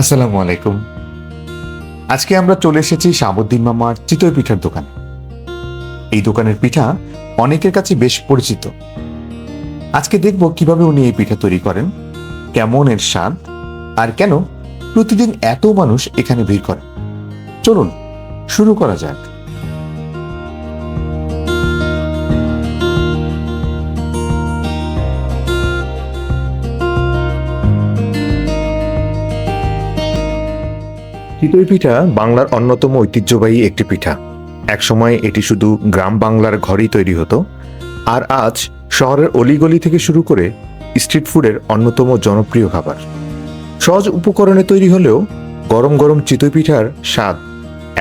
আসসালামু আলাইকুম। আজকে আমরা চলে এসেছি শাহাবুদ্দিন মামার চিতই পিঠার দোকানে। এই দোকানের পিঠা অনেকের কাছে বেশ পরিচিত। আজকে দেখব কিভাবে উনি এই পিঠা তৈরি করেন, কেমন এর স্বাদ, আর কেন প্রতিদিন এত মানুষ এখানে ভিড় করে। চলুন শুরু করা যাক। চিতই পিঠা বাংলার অন্যতম ঐতিহ্যবাহী একটি পিঠা। একসময় এটি শুধু গ্রাম বাংলার ঘরেই তৈরি হতো, আর আজ শহরের অলিগলি থেকে শুরু করে স্ট্রিট ফুডের অন্যতম জনপ্রিয় খাবার। সহজ উপকরণে তৈরি হলেও গরম গরম চিতই পিঠার স্বাদ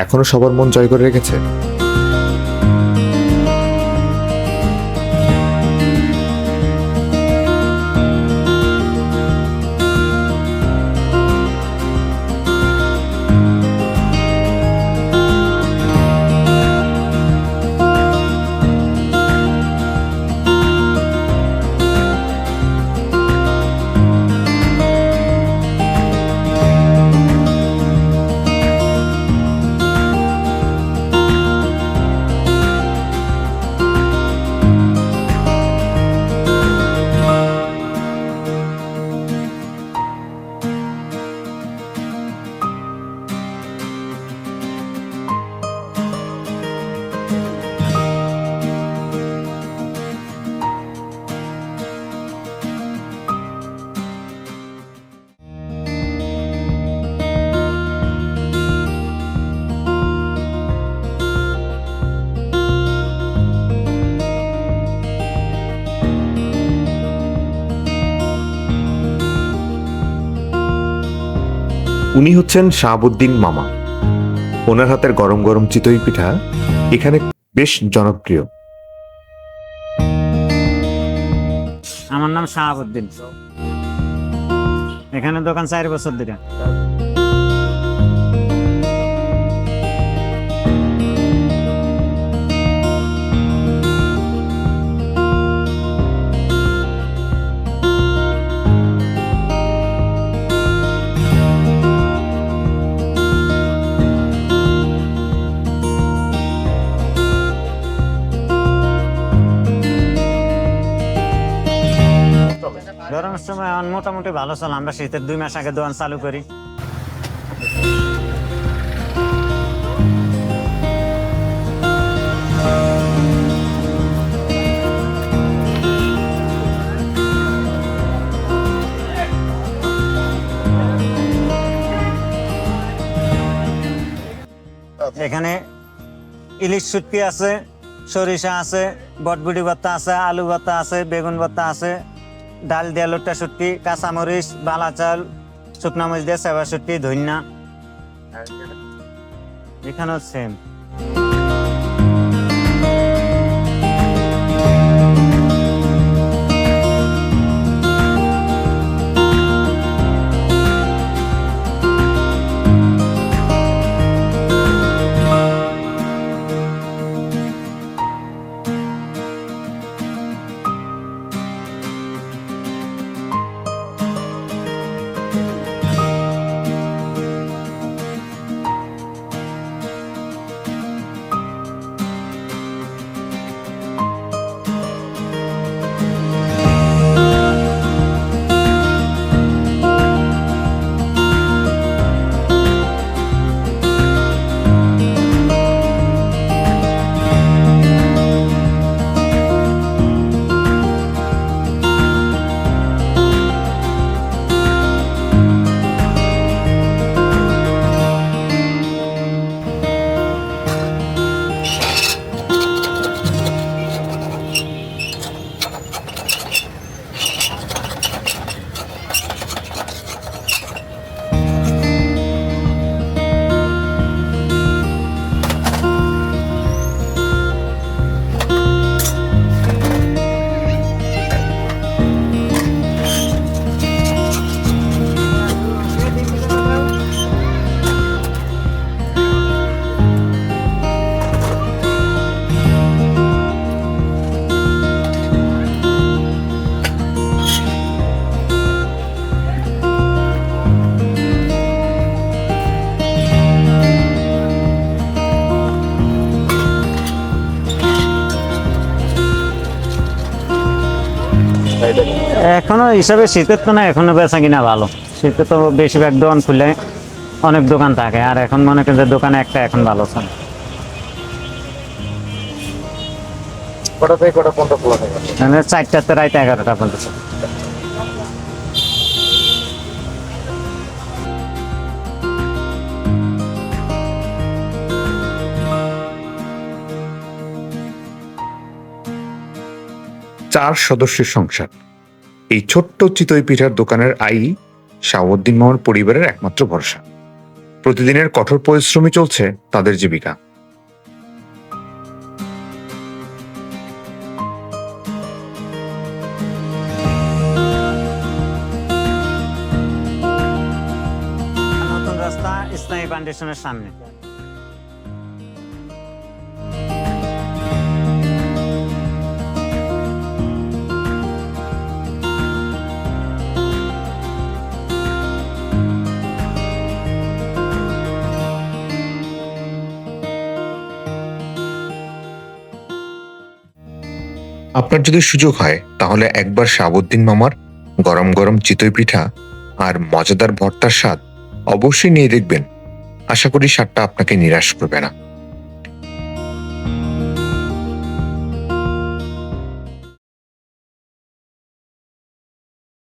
এখনো সবার মন জয় করে রেখেছে। উনি হচ্ছেন শাহাবুদ্দিন মামা। ওনার হাতের গরম গরম চিতই পিঠা এখানে বেশ জনপ্রিয়। আমার নাম শাহাবুদ্দিন। এখানে দোকান 4 বছর ধরে। গরমের সময় এখন মোটামুটি ভালো চলে। আমরা শীতের 2 মাস আগে দোকান চালু করি। এখানে ইলিশ শুটকি আছে, সরিষা আছে, বটবুটি ভর্তা আছে, আলু ভর্তা আছে, বেগুন ভর্তা আছে, ডাল দিয়া লোট্টা শুটকি, কাঁচামরিচ, বালা চাল, শুকনা মরিচ দিয়ে সেবা শুটকি, ধন্যা। এখানেও সেম। এখনো হিসাবে শীতের তো না, এখনো বেচা কিনা ভালো। শীতে তো বেশিরভাগ দোকান খুলে অনেক দোকান থাকে, আর এখন মনে করেন যে দোকানে একটা এখন ভালো চলে। কটা থেকে কটা পর্যন্ত খোলা থাকে? মানে 4টাতে রাত 11টা পর্যন্ত। চার সদস্যের সংসার। এই ছোট্ট চিতই পিঠার দোকানের আয় শাহাবুদ্দিন মামার পরিবারের একমাত্র ভরসা। প্রতিদিনের কঠোর পরিশ্রমী চলছে তাদের জীবিকা। নতুন রাস্তা ইসলামী ফাউন্ডেশনের সামনে। আপনার যদি সুযোগ হয় তাহলে একবার শাহাবুদ্দিন মামার গরম গরম চিতই পিঠা আর মজাদার ভর্তার স্বাদ অবশ্যই নিয়ে দেখবেন। আশা করি স্বাদটা আপনাকে নিরাশ করবে না।